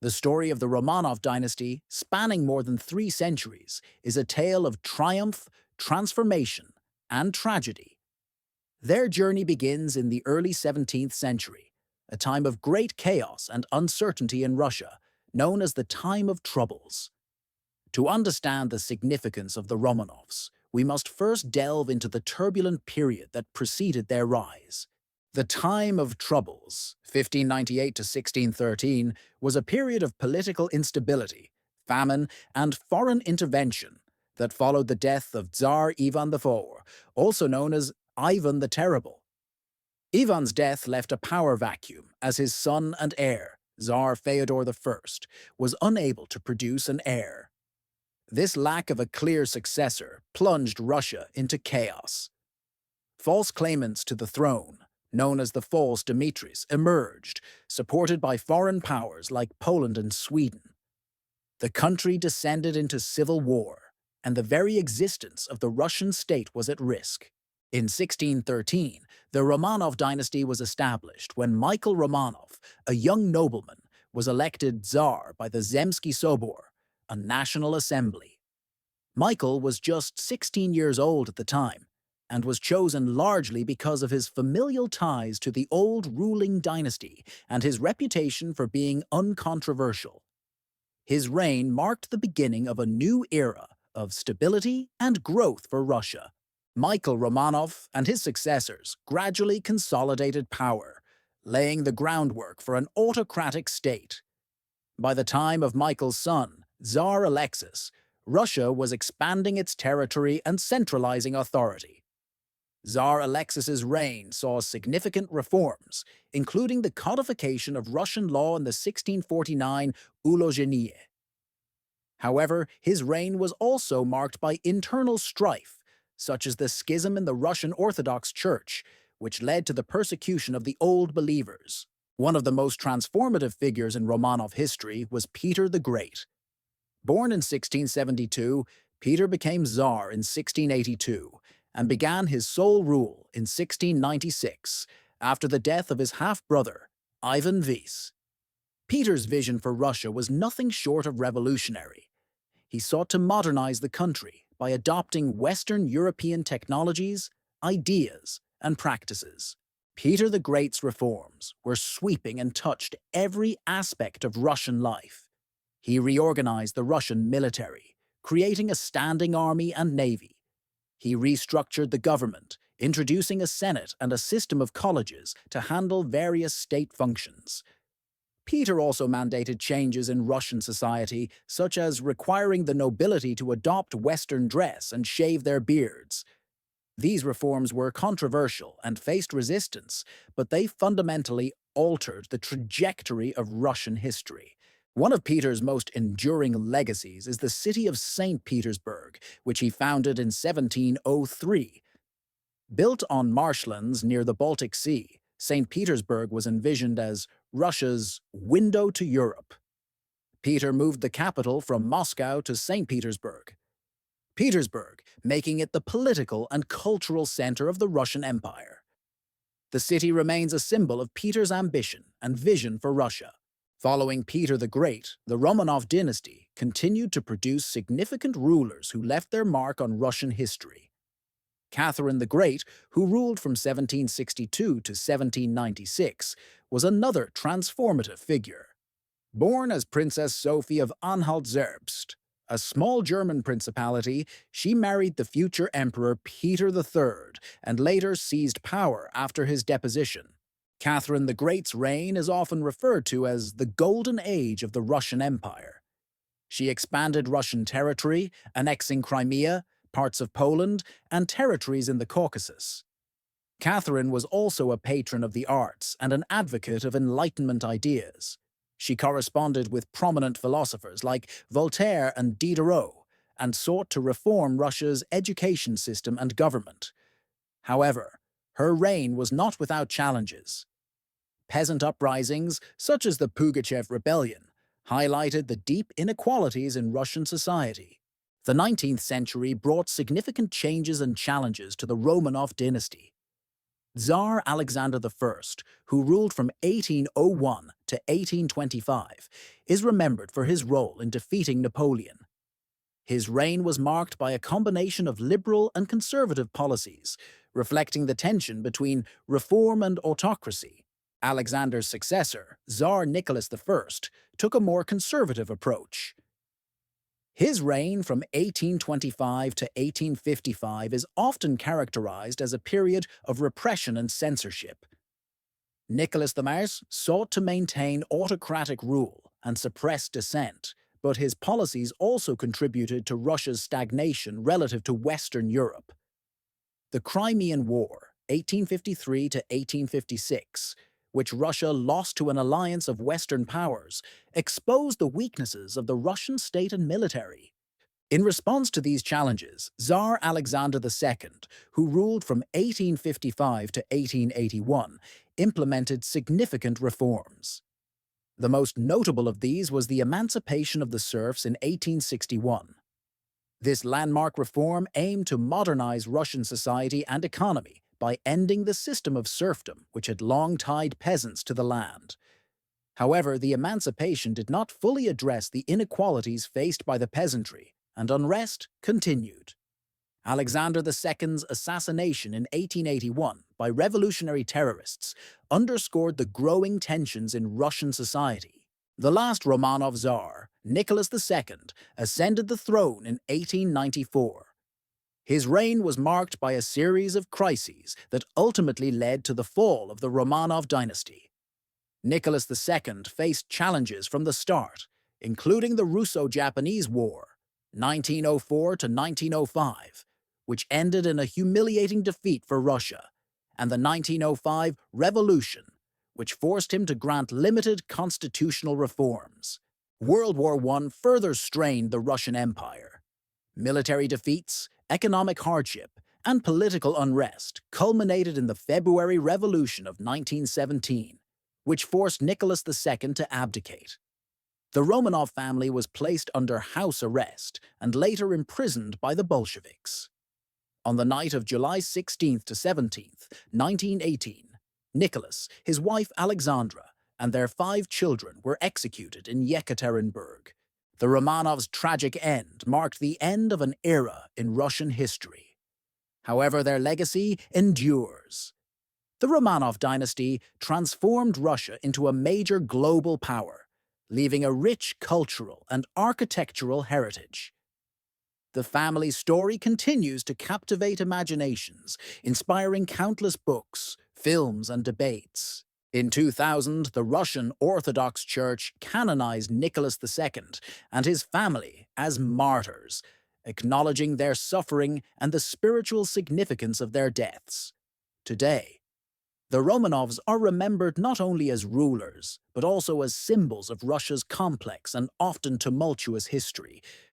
The story of the Romanov dynasty, spanning more than 3 centuries, is a tale of triumph, transformation, and tragedy. Their journey begins in the early 17th century, a time of great chaos and uncertainty in Russia, known as the Time of Troubles. To understand the significance of the Romanovs, we must first delve into the turbulent period that preceded their rise. The Time of Troubles, 1598 to 1613, was a period of political instability, famine, and foreign intervention that followed the death of Tsar Ivan IV, also known as Ivan the Terrible. Ivan's death left a power vacuum as his son and heir, Tsar Fyodor I, was unable to produce an heir. This lack of a clear successor plunged Russia into chaos. False claimants to the throne, known as the false Dimitris, emerged, supported by foreign powers like Poland and Sweden. The country descended into civil war, and the very existence of the Russian state was at risk. In 1613, the Romanov dynasty was established when Michael Romanov, a young nobleman, was elected Tsar by the Zemsky Sobor, a national assembly. Michael was just 16 years old at the time, and was chosen largely because of his familial ties to the old ruling dynasty and his reputation for being uncontroversial. His reign marked the beginning of a new era of stability and growth for Russia. Michael Romanov and his successors gradually consolidated power, laying the groundwork for an autocratic state. By the time of Michael's son, Tsar Alexis, Russia was expanding its territory and centralizing authority. Tsar Alexis's reign saw significant reforms, including the codification of Russian law in the 1649 Ulozhenie. However, his reign was also marked by internal strife, such as the schism in the Russian Orthodox Church, which led to the persecution of the Old Believers. One of the most transformative figures in Romanov history was Peter the Great. Born in 1672, Peter became Tsar in 1682 and began his sole rule in 1696 after the death of his half-brother, Ivan Vise. Peter's vision for Russia was nothing short of revolutionary. He sought to modernize the country by adopting Western European technologies, ideas, and practices. Peter the Great's reforms were sweeping and touched every aspect of Russian life. He reorganized the Russian military, creating a standing army and navy. He restructured the government, introducing a senate and a system of colleges to handle various state functions. Peter also mandated changes in Russian society, such as requiring the nobility to adopt Western dress and shave their beards. These reforms were controversial and faced resistance, but they fundamentally altered the trajectory of Russian history. One of Peter's most enduring legacies is the city of St. Petersburg, which he founded in 1703. Built on marshlands near the Baltic Sea, St. Petersburg was envisioned as Russia's window to Europe. Peter moved the capital from Moscow to St. Petersburg, making it the political and cultural center of the Russian Empire. The city remains a symbol of Peter's ambition and vision for Russia. Following Peter the Great, the Romanov dynasty continued to produce significant rulers who left their mark on Russian history. Catherine the Great, who ruled from 1762 to 1796, was another transformative figure. Born as Princess Sophie of Anhalt-Zerbst, a small German principality, she married the future Emperor Peter III and later seized power after his deposition. Catherine the Great's reign is often referred to as the Golden Age of the Russian Empire. She expanded Russian territory, annexing Crimea, parts of Poland, and territories in the Caucasus. Catherine was also a patron of the arts and an advocate of Enlightenment ideas. She corresponded with prominent philosophers like Voltaire and Diderot, and sought to reform Russia's education system and government. However, her reign was not without challenges. Peasant uprisings, such as the Pugachev Rebellion, highlighted the deep inequalities in Russian society. The 19th century brought significant changes and challenges to the Romanov dynasty. Tsar Alexander I, who ruled from 1801 to 1825, is remembered for his role in defeating Napoleon. His reign was marked by a combination of liberal and conservative policies, reflecting the tension between reform and autocracy. Alexander's successor, Tsar Nicholas I, took a more conservative approach. His reign from 1825 to 1855 is often characterized as a period of repression and censorship. Nicholas I sought to maintain autocratic rule and suppress dissent, but his policies also contributed to Russia's stagnation relative to Western Europe. The Crimean War, 1853 to 1856, which Russia lost to an alliance of Western powers, exposed the weaknesses of the Russian state and military. In response to these challenges, Tsar Alexander II, who ruled from 1855 to 1881, implemented significant reforms. The most notable of these was the emancipation of the serfs in 1861. This landmark reform aimed to modernize Russian society and economy by ending the system of serfdom which had long tied peasants to the land. However, the emancipation did not fully address the inequalities faced by the peasantry, and unrest continued. Alexander II's assassination in 1881 by revolutionary terrorists underscored the growing tensions in Russian society. The last Romanov Tsar, Nicholas II, ascended the throne in 1894. His reign was marked by a series of crises that ultimately led to the fall of the Romanov Dynasty. Nicholas II faced challenges from the start, including the Russo-Japanese War, 1904 to 1905, which ended in a humiliating defeat for Russia, and the 1905 Revolution, which forced him to grant limited constitutional reforms. World War I further strained the Russian Empire. Military defeats, economic hardship, and political unrest culminated in the February Revolution of 1917, which forced Nicholas II to abdicate. The Romanov family was placed under house arrest and later imprisoned by the Bolsheviks. On the night of July 16th to 17th, 1918, Nicholas, his wife Alexandra, and their 5 children were executed in Yekaterinburg. The Romanovs' tragic end marked the end of an era in Russian history. However, their legacy endures. The Romanov dynasty transformed Russia into a major global power, leaving a rich cultural and architectural heritage. The family's story continues to captivate imaginations, inspiring countless books, films, and debates. In 2000, the Russian Orthodox Church canonized Nicholas II and his family as martyrs, acknowledging their suffering and the spiritual significance of their deaths. Today, the Romanovs are remembered not only as rulers, but also as symbols of Russia's complex and often tumultuous history,